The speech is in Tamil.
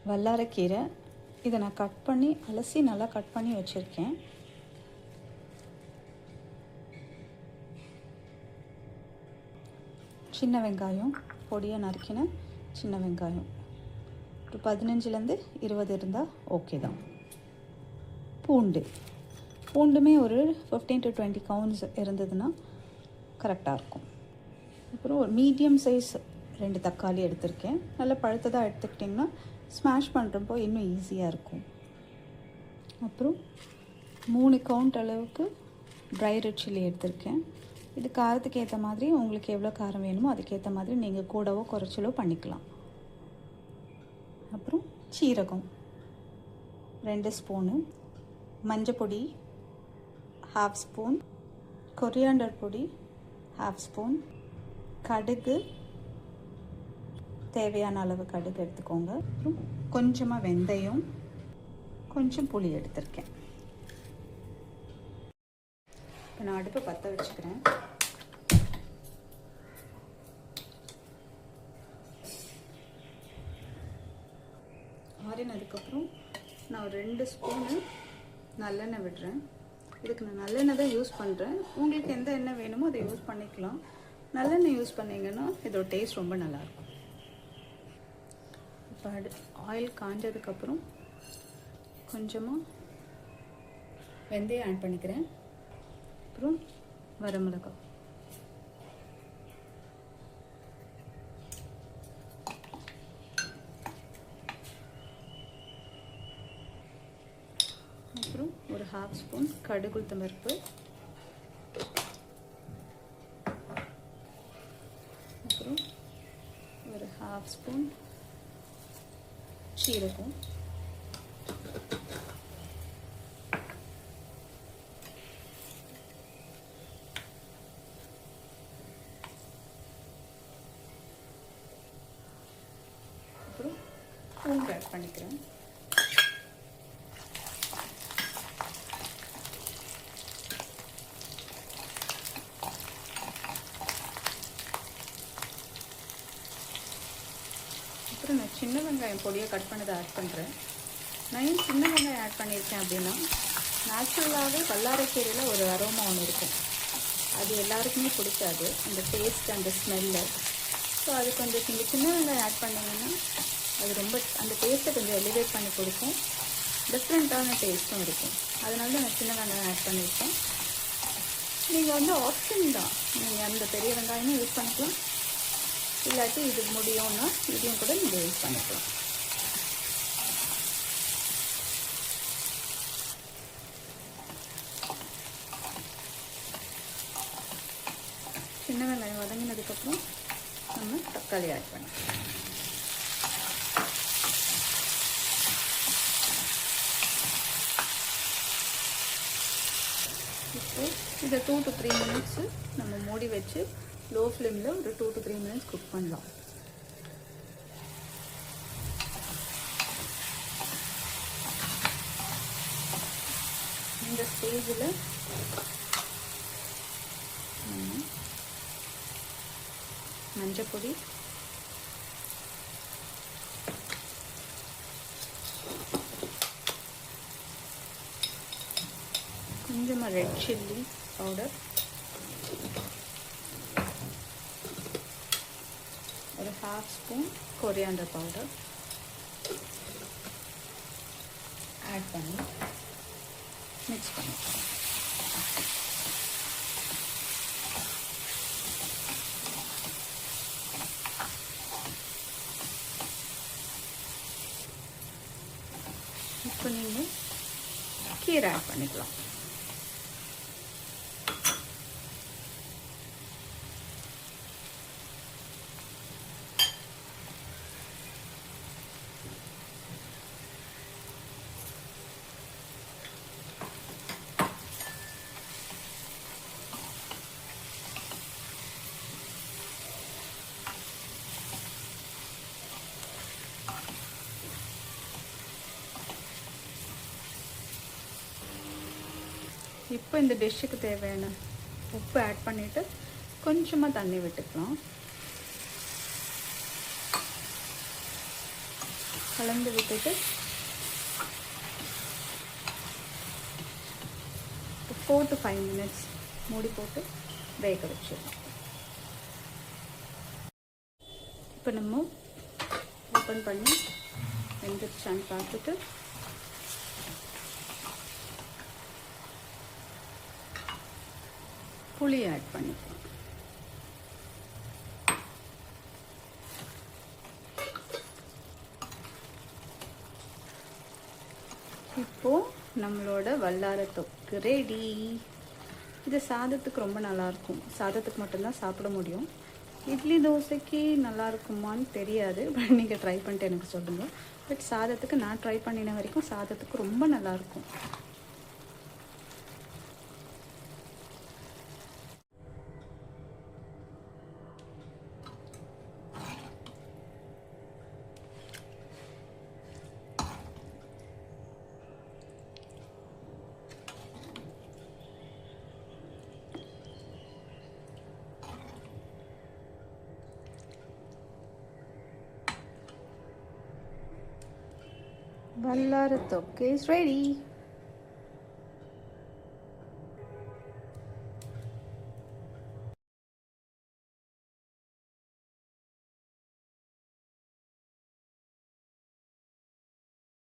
வல்லாரைக்கீரை. இதை நான் கட் பண்ணி அலசி நல்லா கட் பண்ணி வச்சுருக்கேன். சின்ன வெங்காயம், பொடியாக நறுக்கின சின்ன வெங்காயம் ஒரு 15லேருந்து 20 இருந்தால் ஓகே தான். பூண்டுமே ஒரு 15 to 20 கவுண்ட்ஸ் இருந்ததுன்னா கரெக்டாக இருக்கும். அப்புறம் ஒரு மீடியம் சைஸ் 2 தக்காளி எடுத்திருக்கேன். நல்லா பழுத்ததாக எடுத்துக்கிட்டிங்கன்னா ஸ்மாஷ் பண்ணுறப்போ இன்னும் ஈஸியாக இருக்கும். அப்புறம் 3 கவுண்ட் அளவுக்கு ட்ரை ரெட் சில்லி எடுத்திருக்கேன். இது காரத்துக்கு ஏற்ற மாதிரி உங்களுக்கு எவ்வளோ காரம் வேணுமோ அதுக்கேற்ற மாதிரி நீங்கள் கூடவோ குறைச்சலோ பண்ணிக்கலாம். அப்புறம் சீரகம் 2 ஸ்பூனு, மஞ்சப்பொடி 1/2 ஸ்பூன், கொரியாண்டர் பொடி 1/2 ஸ்பூன், கடுகு தேவையான அளவு கடுகு எடுத்துக்கோங்க. அப்புறம் கொஞ்சமாக வெந்தயம், கொஞ்சம் புளி எடுத்திருக்கேன். இப்போ நான் அடுப்பை பற்ற வச்சுக்கிறேன். ஆறினதுக்கப்புறம் நான் ஒரு 2 ஸ்பூனு நல்லெண்ணெய் விடுறேன். இதுக்கு நான் நல்லெண்ணெய் தான் யூஸ் பண்ணுறேன். உங்களுக்கு எந்த எண்ணெய் வேணுமோ அதை யூஸ் பண்ணிக்கலாம். நல்லெண்ணெய் யூஸ் பண்ணிங்கன்னா இதோட டேஸ்ட் ரொம்ப நல்லாயிருக்கும். இப்போ ஆயில் காஞ்சதுக்கப்புறம் கொஞ்சமாக வெந்தயம் ஆட் பண்ணிக்கிறேன். அப்புறம் வரமிளகாய், அப்புறம் ஒரு 1/2 ஸ்பூன் கடுகு உளுத்தம் பருப்பு, அப்புறம் ஒரு 1/2 ஸ்பூன் சீரகம், அப்புறம் பூண்டு ஆட் பண்ணிக்கிறேன். அப்புறம் நான் சின்ன வெங்காயம் பொடியை கட் பண்ணதை ஆட் பண்ணுறேன். நான் ஏன் சின்ன வெங்காயம் ஆட் பண்ணியிருக்கேன் அப்படின்னா, நேச்சுரலாகவே வல்லாரைக்கீரையில் ஒரு அரோமா ஒன்று இருக்கும். அது எல்லாருக்குமே பிடிக்காது, அந்த டேஸ்ட் அந்த ஸ்மெல்லு. ஸோ அது கொஞ்சம் நீங்கள் சின்ன வெங்காயம் ஆட் பண்ணிங்கன்னா அது ரொம்ப அந்த டேஸ்ட்டை கொஞ்சம் எலிவேட் பண்ணி கொடுக்கும். டிஃப்ரெண்ட்டான டேஸ்ட்டும் இருக்கும். அதனால தான் நான் சின்ன வெங்காயம் ஆட் பண்ணியிருக்கேன். நீங்கள் வந்து ஆப்ஷன் தான், நீங்கள் அந்த பெரிய வெங்காயமும் யூஸ் பண்ணிக்கலாம், இல்லாட்டி இது முடியும்னா இதையும் கூட நீங்கள் யூஸ் பண்ணிக்கலாம். சின்ன வெங்காயம் வதங்கினதுக்கப்புறம் நம்ம தக்காளி ஆட் பண்ணிக்கலாம். இப்போ இதை 2 to 3 மினிட்ஸு நம்ம மூடி வச்சு லோ ஃப்ளேமில் ஒரு 2 to 3 மினிட்ஸ் குக் பண்ணலாம். இந்த ஸ்டேஜில் மஞ்சப்பொடி, கொஞ்சமாக ரெட் சில்லி பவுடர், ஒரு 1/2 ஸ்பூன் கொரியாண்டர் பவுடர் ஆட் பண்ணி மிக்ஸ் பண்ணிக்கலாம். இப்போ நீங்கள் கீரை ஆட் பண்ணிக்கலாம். இப்போ இந்த டிஷ்ஷுக்கு தேவையான உப்பு ஆட் பண்ணிவிட்டு கொஞ்சமாக தண்ணி விட்டுக்கலாம். கலந்து விட்டுட்டு 4 to 5 minutes மூடி போட்டு வேக வச்சிடலாம். இப்போ நம்ம ஓப்பன் பண்ணி வெந்துருச்சான்னு பார்த்துட்டு புளி ஆட் பண்ணிக்கலாம். இப்போது நம்மளோட வல்லாரை தொக்கு ரெடி. இது சாதத்துக்கு ரொம்ப நல்லாயிருக்கும். சாதத்துக்கு மட்டும்தான் சாப்பிட முடியும். இட்லி தோசைக்கு நல்லா இருக்குமான்னு தெரியாது. பட் நீங்கள் ட்ரை பண்ணிட்டு எனக்கு சொல்லுங்கள். பட் சாதத்துக்கு நான் ட்ரை பண்ணின வரைக்கும் சாதத்துக்கு ரொம்ப நல்லாயிருக்கும். வல்லாரை தொக்கு is ready.